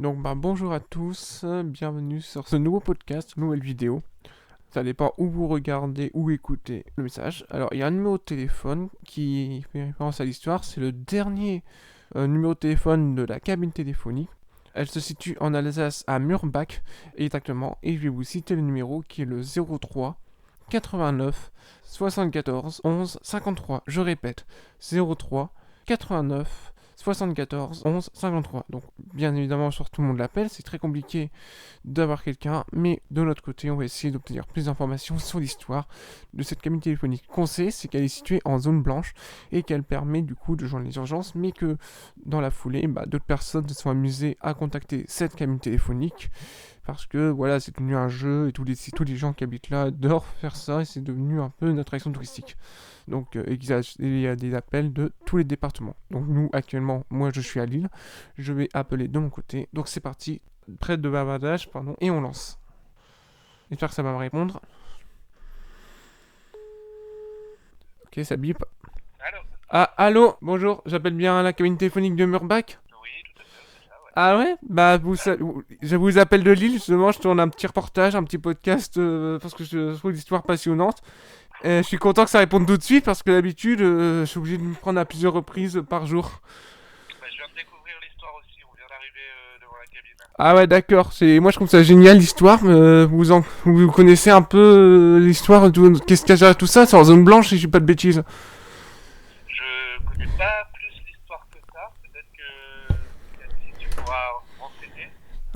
Donc bonjour à tous, bienvenue sur ce nouveau podcast, nouvelle vidéo. Ça dépend où vous regardez ou écoutez le message. Alors il y a un numéro de téléphone qui fait référence à l'histoire, c'est le dernier numéro de téléphone de la cabine téléphonique. Elle se situe en Alsace à Murbach exactement, et je vais vous citer le numéro qui est le 03 89 74 11 53. Je répète, 03 89 74 11 53. Donc bien évidemment sur tout le monde l'appelle, c'est très compliqué d'avoir quelqu'un, mais de notre côté on va essayer d'obtenir plus d'informations sur l'histoire de cette cabine téléphonique. Ce qu'on sait, c'est qu'elle est située en zone blanche et qu'elle permet du coup de joindre les urgences, mais que dans la foulée, d'autres personnes se sont amusées à contacter cette cabine téléphonique parce que voilà, c'est devenu un jeu et tous les gens qui habitent là adorent faire ça et c'est devenu un peu une attraction touristique. Donc il y a des appels de tous les départements. Donc nous actuellement, moi je suis à Lille, je vais appeler de mon côté. Donc c'est parti, près de bavardage, pardon, et on lance. J'espère que ça va me répondre. Ok, ça bip. Allô? Ah, allô, bonjour, j'appelle bien à la cabine téléphonique de Murbach. Oui, tout à fait, c'est ça, ouais. Ah ouais. Je vous appelle de Lille, justement, je tourne un petit reportage, un petit podcast, parce que je trouve l'histoire passionnante. Je suis content que ça réponde tout de suite, parce que d'habitude, je suis obligé de me prendre à plusieurs reprises par jour. Bah, je viens de découvrir l'histoire aussi, on vient d'arriver devant la cabine. Ah ouais, d'accord, moi je trouve ça génial l'histoire, vous connaissez un peu l'histoire, qu'est-ce qu'il y a derrière tout ça, c'est en zone blanche si je dis pas de bêtises. Je connais pas plus l'histoire que ça, peut-être que Cathy, tu pourras renseigner.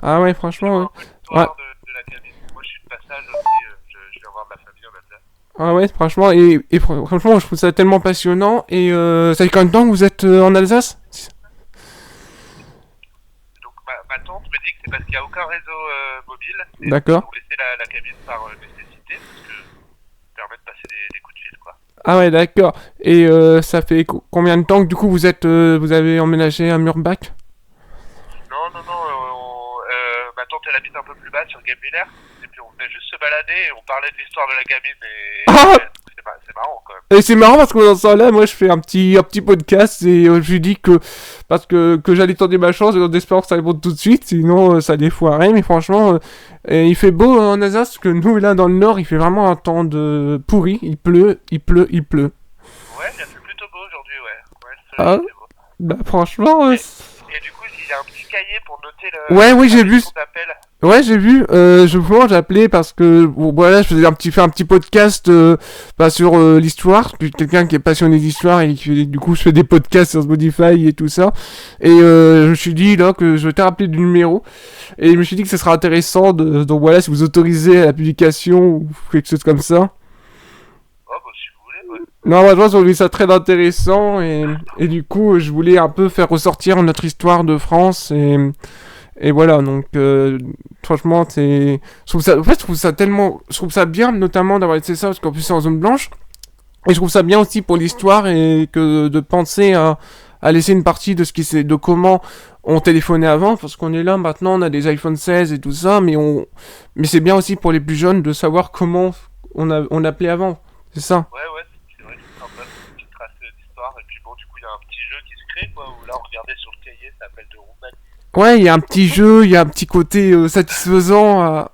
Ah ouais, Je vois franchement, un peu ouais. l'histoire de la cabine. Moi je suis de passage aussi, je viens voir ma famille en Alsace. Ah ouais, franchement, franchement, je trouve ça tellement passionnant, et ça fait combien de temps que vous êtes en Alsace? Donc ma tante me dit que c'est parce qu'il n'y a aucun réseau mobile, et donc ils D'accord. ont laissé la cabine par nécessité, parce que ça permet de passer des coups de fil, quoi. Ah ouais, d'accord. Et ça fait combien de temps que du coup vous avez emménagé à Murbach? Non, non, non, ma tante elle habite un peu plus bas sur Guebwiller, et puis on venait juste se balader et on parlait de l'histoire de la cabine Ah. c'est marrant quand même. Et c'est marrant parce que dans ce temps-là, moi je fais un petit podcast et je lui dis que j'allais tenter ma chance et en espérant que ça réponde tout de suite, sinon ça allait foirer. Mais franchement, il fait beau en Alsace parce que nous là dans le nord, il fait vraiment un temps de pourri. Il pleut, il pleut, il pleut. Ouais, il a fait plutôt beau aujourd'hui, ouais. Ouais, le Ah, soleil était beau. bah franchement, Et du coup, il y a un petit cahier pour noter ouais, oui j'ai vu. qu'on t'appelle. Ouais, j'ai vu. J'ai appelé parce que bon, voilà, je faisais faire un petit podcast sur l'histoire. Je suis quelqu'un qui est passionné d'histoire et qui du coup je fais des podcasts sur Spotify et tout ça. Et je me suis dit là que je vais te rappeler du numéro et je me suis dit que ce sera intéressant donc voilà, si vous autorisez la publication ou quelque chose comme ça. Oh, bah si vous voulez, ouais. Non, moi je trouve ça très intéressant et du coup je voulais un peu faire ressortir notre histoire de France et voilà, donc franchement, je trouve ça tellement, je trouve ça bien, notamment d'avoir laissé ça parce qu'en plus c'est en zone blanche. Et je trouve ça bien aussi pour l'histoire et que de penser à laisser une partie de de comment on téléphonait avant, parce qu'on est là maintenant, on a des iPhone 16 et tout ça, mais c'est bien aussi pour les plus jeunes de savoir comment on appelait avant. C'est ça. Ouais, c'est vrai que c'est sympa, c'est une petite trace d'histoire. Et puis bon, du coup, il y a un petit jeu qui se crée, quoi, où là, regardez sur le cahier, ça s'appelle de Roumanie. Ouais, il y a un petit jeu, il y a un petit côté satisfaisant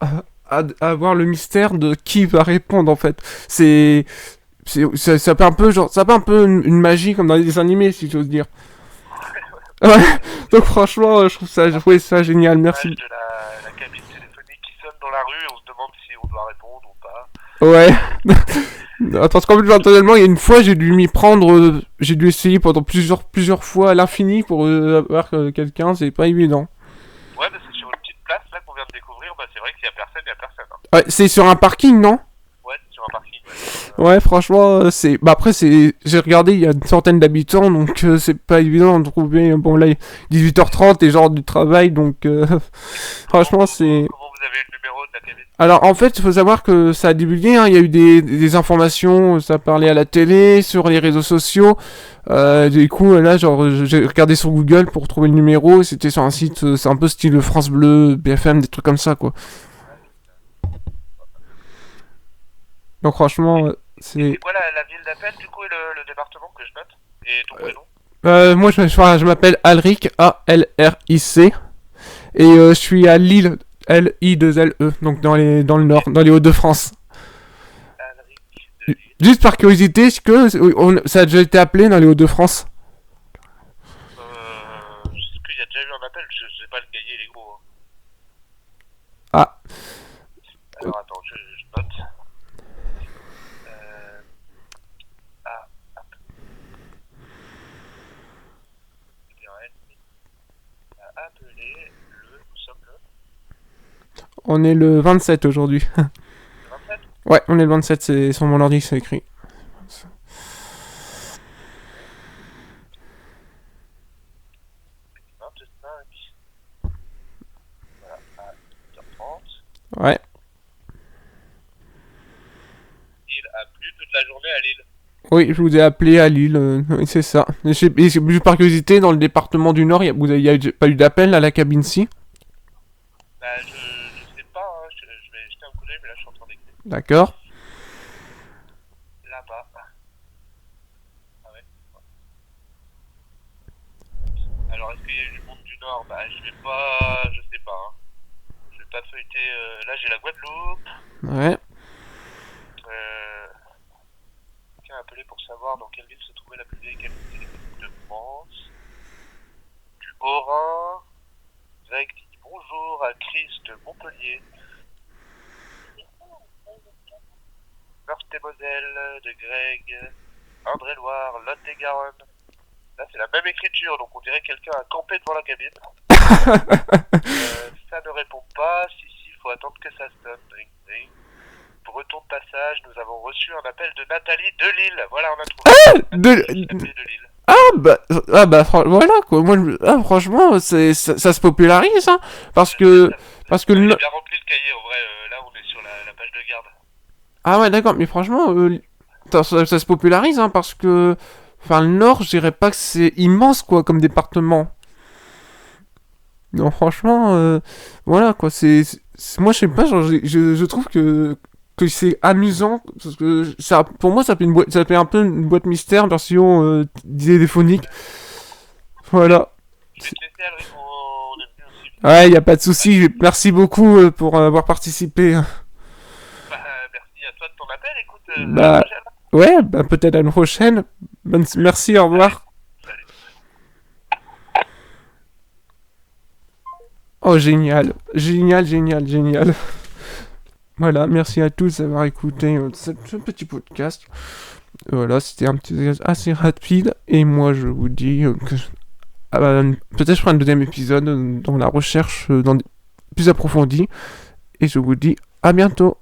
à voir le mystère de qui va répondre en fait. Ça fait un peu ça fait un peu une magie comme dans les dessins animés si j'ose dire. Ouais, donc franchement, je trouvais ça génial, merci. L'image de la cabine téléphonique qui sonne dans la rue, on se demande si on doit répondre ou pas. Ouais. Attends, parce qu'en fait, personnellement, il y a une fois, j'ai dû essayer pendant plusieurs fois à l'infini pour avoir quelqu'un, c'est pas évident. Ouais, bah c'est sur une petite place là qu'on vient de découvrir, bah c'est vrai qu'il y a personne, hein. Ouais, c'est sur un parking, non? Ouais, c'est sur un parking, ouais. Ouais, franchement, j'ai regardé, il y a une centaine d'habitants, donc c'est pas évident de trouver. Bon, là, 18h30 et genre du travail, donc franchement, c'est. Comment vous avez le numéro de la cabine? Alors, en fait, il faut savoir que ça a divulgué, hein, il y a eu des informations, ça parlait à la télé, sur les réseaux sociaux. Du coup, là, genre, j'ai regardé sur Google pour trouver le numéro, et c'était sur un site, c'est un peu style France Bleu, BFM, des trucs comme ça, quoi. Donc, franchement, Et c'est. c'est quoi la ville d'appel du coup et le département que je note? Et ton prénom? Moi, je m'appelle Alric, Alric. Et je suis à Lille, L-I-2-L-E, donc dans le nord, dans les Hauts-de-France. Alric de Lille. Juste par curiosité, est-ce que ça a déjà été appelé dans les Hauts-de-France? Je sais qu'il y a déjà eu un appel, je sais pas le cahier, il est gros. Hein. Ah, Alors attends, je note. Ah, hop. Eh bien, elle a appelé nous sommes le on est le 27 aujourd'hui. 27. Ouais, on est le 27, c'est sur mon ordi, c'est écrit. 25. Voilà, à 8h30. Ouais. Il a plu toute la journée à Lille. Oui, je vous ai appelé à Lille, oui, c'est ça. Et juste par curiosité, dans le département du Nord, il y a pas eu d'appel à la cabine si? Bah, je sais pas, hein, je vais jeter un coup d'œil, mais là je suis en train d'écrire. D'accord. Là-bas. Ah ouais. Alors, est-ce qu'il y a eu du monde du Nord? Bah, je vais pas. Je sais pas. Hein. Je vais pas feuilleter. Là, j'ai la Guadeloupe. Ouais. Quelqu'un a appelé pour savoir dans quelle ville se trouvait la plus vieille capitale de France. Du Haut-Rhin. Zach dit bonjour à Chris de Montpellier. Meurthe-et-Moselle de Greg. Indre-et-Loire, Lot-et-Garonne. Là, c'est la même écriture, donc on dirait que quelqu'un a campé devant la cabine. Ça ne répond pas. Si, il faut attendre que ça sonne. Dring, dring. Breton de passage, nous avons reçu un appel de Nathalie de Lille. Voilà, on a trouvé. Nathalie de Lille. Voilà quoi. Moi, franchement, ça se popularise, hein, parce que J'ai bien rempli le cahier, en vrai. Là, on est sur la page de garde. Ah ouais, d'accord, mais franchement, ça se popularise, hein, parce que, enfin, le Nord, je dirais pas que c'est immense, quoi, comme département. Non, franchement, voilà, quoi, moi, je sais pas, genre, je trouve que c'est amusant, parce que ça, pour moi, ça fait un peu une boîte mystère version téléphonique. Voilà. Je vais te laisser, Alric, on est venu aussi. Ouais, y a pas de souci. Merci beaucoup pour avoir participé. Bah, merci à toi de ton appel. Écoute, à la Bah, prochaine. ouais, bah peut-être à une prochaine. Merci, au revoir. Salut. Oh, génial. Génial, génial, génial. Voilà, merci à tous d'avoir écouté ce petit podcast. Voilà, c'était un petit assez rapide. Et moi, je vous dis peut-être je ferai un deuxième épisode dans la recherche plus approfondie. Et je vous dis à bientôt.